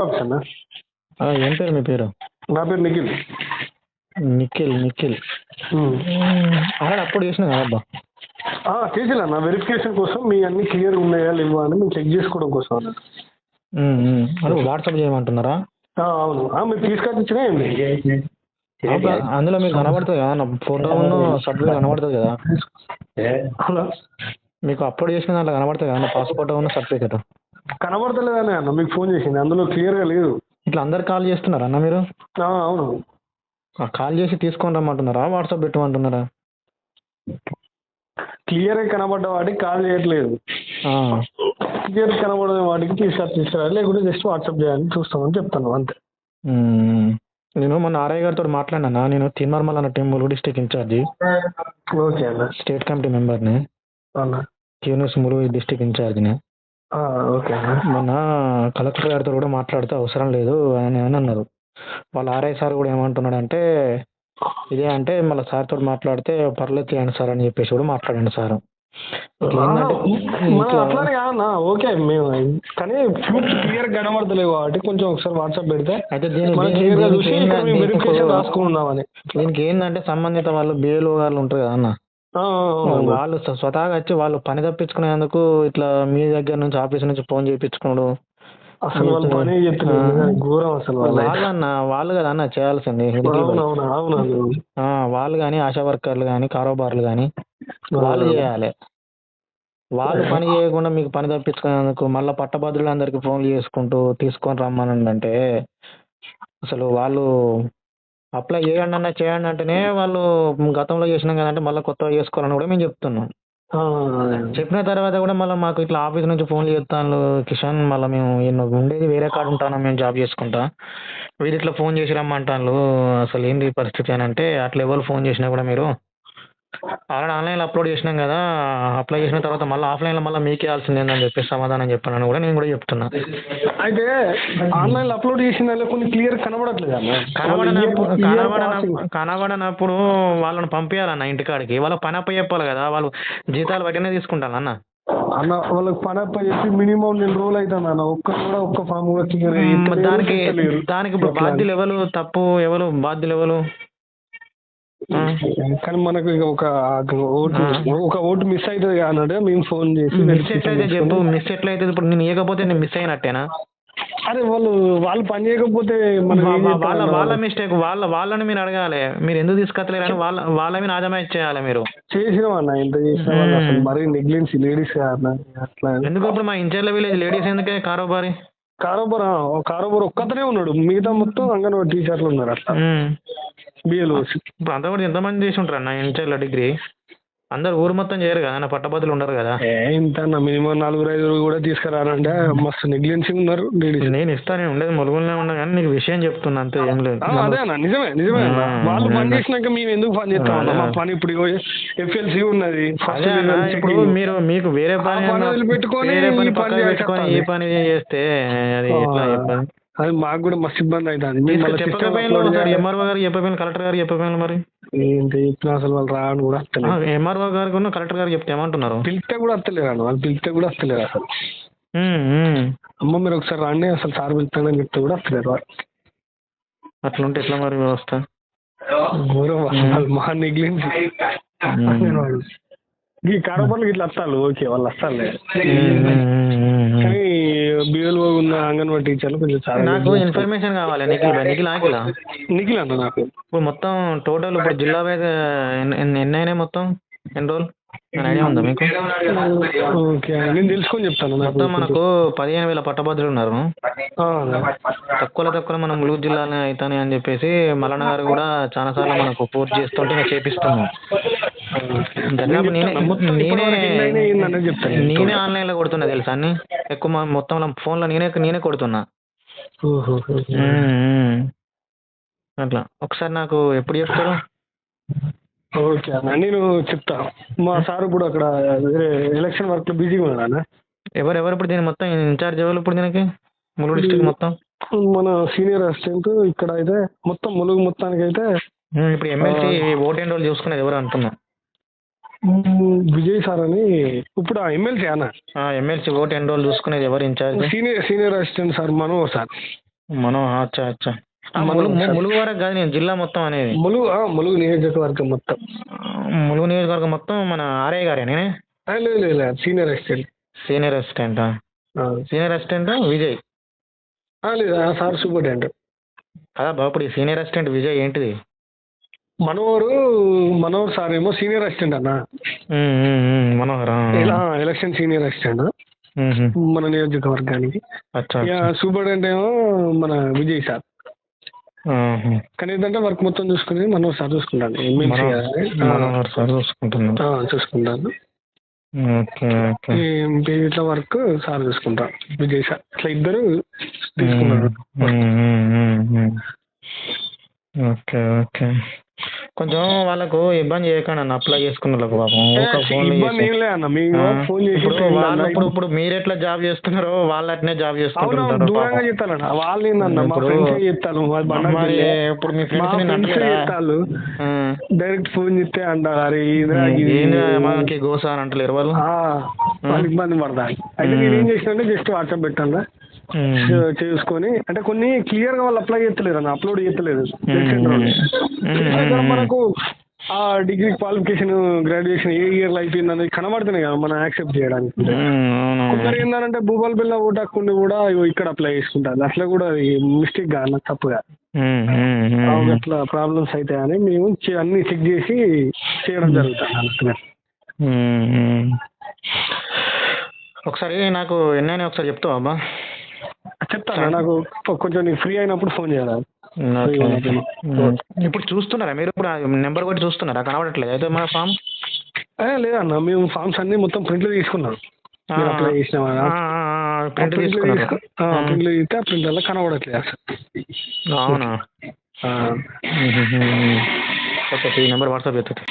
Office అన్న. ఏం పేరు మీ పేరు? నా పేరు నిఖిల్. నిఖిల్ నిఖిల్ ఉమ్. ఆల్రెడీ అప్లోడ్ చేసిన కదా అబ్బా. చేసినా అన్న, వెరిఫికేషన్ కోసం మీ అన్ని క్లియర్ ఉన్నాయా లేవా అని మేము చెక్ చేసుకోవడం కోసం అన్న. అంటే వాట్సాప్ చేయమంటున్నారా? అవును, మీరు తీసుకొచ్చి ఇచ్చినాయండి. అందులో మీకు కనబడుతుంది కదా ఫోటో సర్టిఫికేట్ కనబడుతుంది కదా. హలో, మీకు అప్లోడ్ చేసిన దాంట్లో కనబడుతుంది కదా పాస్పోర్ట్ సర్టిఫికేట్. కనబడతలేదనే అన్న మీకు ఫోన్ చేసింది, అందులో క్లియర్గా లేదు. ఇట్లా అందరు కాల్ చేస్తున్నారా అన్న మీరు? అవును, కాల్ చేసి తీసుకొని రమ్మంటున్నారా, వాట్సాప్ పెట్టమంటున్నారా? క్లియర్గా కనబడ్డ వాటికి కాల్ చేయట్లేదు, క్లియర్ కనబడే వాటికి తీసుకురాలి, లేకుంటే జస్ట్ వాట్సాప్ చేయాలని చూస్తామని చెప్తాను అంతే. నేను మొన్న ఆర్ఐ గారితో మాట్లాడినా. నేను తిన్మర్మల్ అన్న team Mulugu district incharge. Okay అన్న. స్టేట్ కమిటీ మెంబర్ని. క్యూనిస్ ములుగు డిస్ట్రిక్ట్ ఇన్ఛార్జిని. ఓకే అన్న. మొన్న కలెక్టర్ గారితో కూడా మాట్లాడితే అవసరం లేదు అని అన్నారు. వాళ్ళ ఆర్ఐ సార్ కూడా ఏమంటున్నాడంటే ఇదే అంటే మళ్ళీ సార్ తోటి మాట్లాడితే పర్లేదు చేయండి సార్ అని చెప్పేసి కూడా మాట్లాడండి సార్. అట్లానే కాదన్నా, ఓకే మేము కానీ ఫ్రూట్స్ క్లియర్ కనబడతలేవు కాబట్టి కొంచెం ఒకసారి వాట్సాప్ పెడితే అయితే రాసుకున్నామని. దీనికి ఏంటంటే సంబంధిత వాళ్ళు బిఏలో వాళ్ళు ఉంటారు కదా అన్న, వాళ్ళు స్వతహాగా వచ్చి వాళ్ళు పని తప్పించుకునేందుకు ఇట్లా మీ దగ్గర నుంచి ఆఫీస్ నుంచి ఫోన్ చేయించుకున్నాడు. అసలు వాళ్ళు పని ఘోరం అసలు. వాళ్ళన్న వాళ్ళు కదా అన్న చేయాల్సింది. వాళ్ళు కానీ ఆశా వర్కర్లు కానీ కారోబార్లు కానీ వాళ్ళు చేయాలి. వాళ్ళు పని చేయకుండా మీకు పని తప్పించుకునేందుకు మళ్ళీ పట్టభద్రులందరికీ ఫోన్లు చేసుకుంటూ తీసుకొని రమ్మనండి అంటే అసలు వాళ్ళు అప్లై చేయండి అన్న చేయండి అంటేనే వాళ్ళు గతంలో చేసినాం కదంటే మళ్ళీ కొత్తగా చేసుకోవాలని కూడా మేము చెప్తున్నాం. చెప్పిన తర్వాత కూడా మళ్ళీ మాకు ఇట్లా ఆఫీస్ నుంచి ఫోన్లు చేస్తాను కిషన్, మళ్ళీ మేము ఉండేది వేరే కాడ ఉంటాను, మేము జాబ్ చేసుకుంటా, వీరు ఇట్లా ఫోన్ చేసి రమ్మంటాను. అసలు ఏంటి పరిస్థితి అని అంటే అట్లా ఎవరు ఫోన్ చేసినా కూడా మీరు ఆల్రెడీ ఆన్లైన్లో అప్లోడ్ చేసినాం కదా, అప్లై చేసిన తర్వాత మళ్ళీ ఆఫ్లైన్లో మళ్ళీ మీకే ఇవ్వాల్సిందేందని చెప్పేసి సమాధానం చెప్పాను కూడా నేను కూడా చెప్తున్నా. అయితే ఆన్లైన్లో అప్లోడ్ చేసిన కొన్ని క్లియర్ కనబడట్లేదు అన్న. కనబడనప్పుడు వాళ్ళని పంపించాలన్న ఇంటికాడికి, వాళ్ళకి పని అప్ప చెప్పాలి కదా, వాళ్ళు జీతాలు బట్టినే తీసుకుంటాను అన్న. వాళ్ళకి పని అప్ప చెప్పి మినిమం 4 రోజులు అవుతుంది అన్న, ఒక్క ఫామ్ కూడా క్లియర్. దానికి ఇప్పుడు బాధ్యులు ఎవరు, తప్పు ఎవరు, బాధ్యులు ఎవరు? కానీ మనకు ఒక ఓటు మిస్ అవుతుంది అన్నట్టు మేము ఫోన్ చేసి మిస్ ఎట్లయితే చెప్పు, మిస్ ఎట్లయితే ఇప్పుడు నేను ఇవ్వకపోతే నేను మిస్ అయినట్టేనా? అరే వాళ్ళు పని చేయకపోతే వాళ్ళ మిస్టేక్, వాళ్ళని మీరు అడగాలి, మీరు ఎందుకు తీసుకొస్తలేరు అని వాళ్ళ మీద ఆజమాయిష్ చేయాలి. మీరు చేసినామన్నా, ఎంత చేసినా మరీ నెగ్లెన్సీ లేడీస్ అట్లా. ఎందుకు ఇప్పుడు మా ఇంచర్ల విలేజ్ లేడీస్ ఎందుకే కారోబార్ ఒక్కతనే ఉన్నాడు, మిగతా మొత్తం అంగన్వాడీ టీచర్లు ఉన్నారు అట్లా. ఇప్పుడు అంతా కూడా ఎంతమంది చేసి ఉంటారు అన్న ఇంచర్ల డిగ్రీ? అందరు ఊరు మొత్తం చేయరు కదా, పట్టభద్రులు ఉండరు కదా. ఇంత మినిమం 4-5 కూడా తీసుకురానంటే మస్తు నెగ్లెన్సీ ఉన్నారు లేడీస్. నేను ఇస్తాను, నేను ఉండేది ములుగులోనే ఉన్నా కానీ నీకు విషయం చెప్తున్నా అంతే, ఏం లేదు. అదే అన్న, నిజమే వాళ్ళు పని చేసినాక మేము ఎందుకు పని చేస్తాం? మా పని ఇప్పుడు FLC ఉన్నది. ఇప్పుడు మీకు వేరే పని పెట్టుకొని ఈ పని చేస్తే అది ఎట్లా చెప్పండి? అది మాకు కూడా మస్తు ఇబ్బంది అవుతుంది. ఎంఆర్ఓ గారు చెప్పపోయిన, కలెక్టర్ గారు చెప్పపోయిన, మరి ఏంటి చెప్పిన అసలు వాళ్ళు రావని కూడా వస్తలేదు. ఎంఆర్ఓ గారికి కలెక్టర్ గారు చెప్తే ఏమంటున్నారు? పిలిస్తే కూడా వస్తలేరు అన్న, వాళ్ళు పిలిస్తే కూడా వస్తలేరు అసలు. అమ్మ మీరు ఒకసారి రండి, అసలు సార్ పిలుస్తానని చెప్తే కూడా వస్తలేరు వాళ్ళు. అట్లుంటే ఎట్లా మరి వ్యవస్థ? మా నెగ్లెన్సీ. ఈ కారోబార్లు ఇట్లా వస్తారు, ఓకే వాళ్ళు వస్తారు, కానీ బిఎల్ఓ ఉన్న అంగన్వాడీ టీచర్లు కొంచెం చాలా. నాకు ఇన్ఫర్మేషన్ కావాలి. నిఖిల్ అన్న నాకు ఇప్పుడు మొత్తం టోటల్ ఇప్పుడు జిల్లా వైజ్ ఎన్ని అయినాయి, మొత్తం ఎన్ని రోజులు ఐడియా ఉందా మీకు? ఓకే, నేను తెలుసుకొని చెప్తాను. మొత్తం మనకు 15,000 పట్టభద్రులు ఉన్నారు. తక్కువ మన ములుగు జిల్లాలో అవుతాయి అని చెప్పేసి మల్లన్న గారు కూడా చాలా సార్లు మనకు పూర్తి చేస్తుంటే నేను చేపిస్తున్నాను. నేనే ఆన్లైన్లో కొడుతున్నా తెలుసా అన్ని, ఎక్కువ మొత్తం ఫోన్లో నేనే కొడుతున్నా. అట్లా ఒకసారి నాకు ఎప్పుడు చెప్తారు? ఓకే అన్న, నేను చెప్తా. మా సార్ ఇప్పుడు అక్కడ వేరే ఎలక్షన్ వర్క్ లో బిజీగా ఉన్నాడు అన్న. ఎవరు ఇప్పుడు దీని మొత్తం ఇన్ఛార్జ్ ఎవరు ఇప్పుడు దీనికి ములుగు డిస్ట్రిక్ట్ మొత్తం? మన సీనియర్ అసిస్టెంట్ ఇక్కడ అయితే మొత్తం ములుగు మొత్తానికి అయితే. ఇప్పుడు ఎమ్మెల్సీ ఓట్ ఎన్రోల్ చూసుకునేది ఎవరు అంటున్నా? విజయ్ సార్ అని. ఇప్పుడు ఎమ్మెల్సీ అన్న, ఎమ్మెల్సీ ఓట్ ఎన్రోల్ చూసుకునేది ఎవరు in charge? Senior assistant sir Manohar sir. అచ్చా అచ్చా. మనోహర్ ములుగు వరకు కాదు, నేను జిల్లా మొత్తం అనేది. ములుగు నియోజకవర్గం మొత్తం. ములుగు నియోజకవర్గం మొత్తం మన ఆర్ఐ గారే నేనే. లేదు లేదు లేదు, సీనియర్ అసిస్టెంట్. సీనియర్ అసిస్టెంటా? Senior assistant Vijay. లేదు సార్ సూపరింటెండెంట్. కదా బాబు, ఇప్పుడు ఈ సీనియర్ అసిస్టెంట్ విజయ్ ఏంటిది? మనోహర్ సార్ ఏమో సీనియర్ అసిస్టెంట్ అన్న. మనోహర్ ఎలక్షన్ సీనియర్ అసిస్టెంట్ మన నియోజకవర్గానికి. సూపరింటెండెంట్ ఏమో మన విజయ్ సార్. కానీ ఏంటంటే వర్క్ మొత్తం చూసుకుని మనోహర్ సార్ చూసుకుంటాను. మనోహర్ సార్ చూసుకుంటాను. ఇట్లా వర్క్ సార్ చూసుకుంటారు, విజయ్ సార్. ఇట్లా ఇద్దరు తీసుకున్నారు. Okay okay. కొంచెం వాళ్ళకు ఇబ్బంది చేయకండి అన్న, అప్లై చేసుకున్న వాళ్ళకు పాపం. ఇప్పుడు మీరు ఎట్లా జాబ్ చేస్తున్నారో వాళ్ళు అట్నే జాబ్ చేసుకుంటున్నారు. ఇప్పుడు మీ ఫ్రెండ్స్ డైరెక్ట్ ఫోన్ చేస్తే అంటారు మనకి గోసా అని అంటలేరు వాళ్ళు ఇబ్బంది పడతారు. అయితే నేను ఏం చేసిన జస్ట్ వాట్సాప్ పెట్టాను చేసుకొని, అంటే కొన్ని క్లియర్ గా వాళ్ళు అప్లై చేస్తలేరు అన్న, అప్లోడ్ చేస్తలేదు. మనకు ఆ డిగ్రీ క్వాలిఫికేషన్ గ్రాడ్యుయేషన్ ఏ ఇయర్ లో అయిపోయింది అనేది కనబడుతున్నాయి కదా మనం యాక్సెప్ట్ చేయడానికి. కొందరు ఏంటంటే భూపాల్ పిల్ల ఓటాకుండి కూడా ఇక్కడ అప్లై చేసుకుంటారు. అట్లా కూడా మిస్టేక్ గా అన్న, తప్పుగా అట్లా ప్రాబ్లమ్స్ అవుతాయని మేము అన్ని చెక్ చేసి చేయడం జరుగుతుంది అన్నట్టుగా. ఒకసారి నాకు ఎన్నైనా ఒకసారి చెప్తావా అబ్బా? చెప్తాను, నాకు కొంచెం ఫ్రీ అయినప్పుడు ఫోన్ చేయాలి. ఇప్పుడు చూస్తున్నారా మీరు? ఇప్పుడు నెంబర్ కొట్టి చూస్తున్నారా? కనబడట్లేదు అయితే మన ఫామ్? లేదన్న, మేము ఫామ్స్ అన్ని మొత్తం ప్రింట్లు తీసుకున్నాం. అప్లై చేసినాం ప్రింట్లు తీస్తే ఆ ప్రింట్లలో కనబడట్లేదు అసలు. అవునా? ఓకే, ఈ నెంబర్ వాట్సాప్ చేస్తా.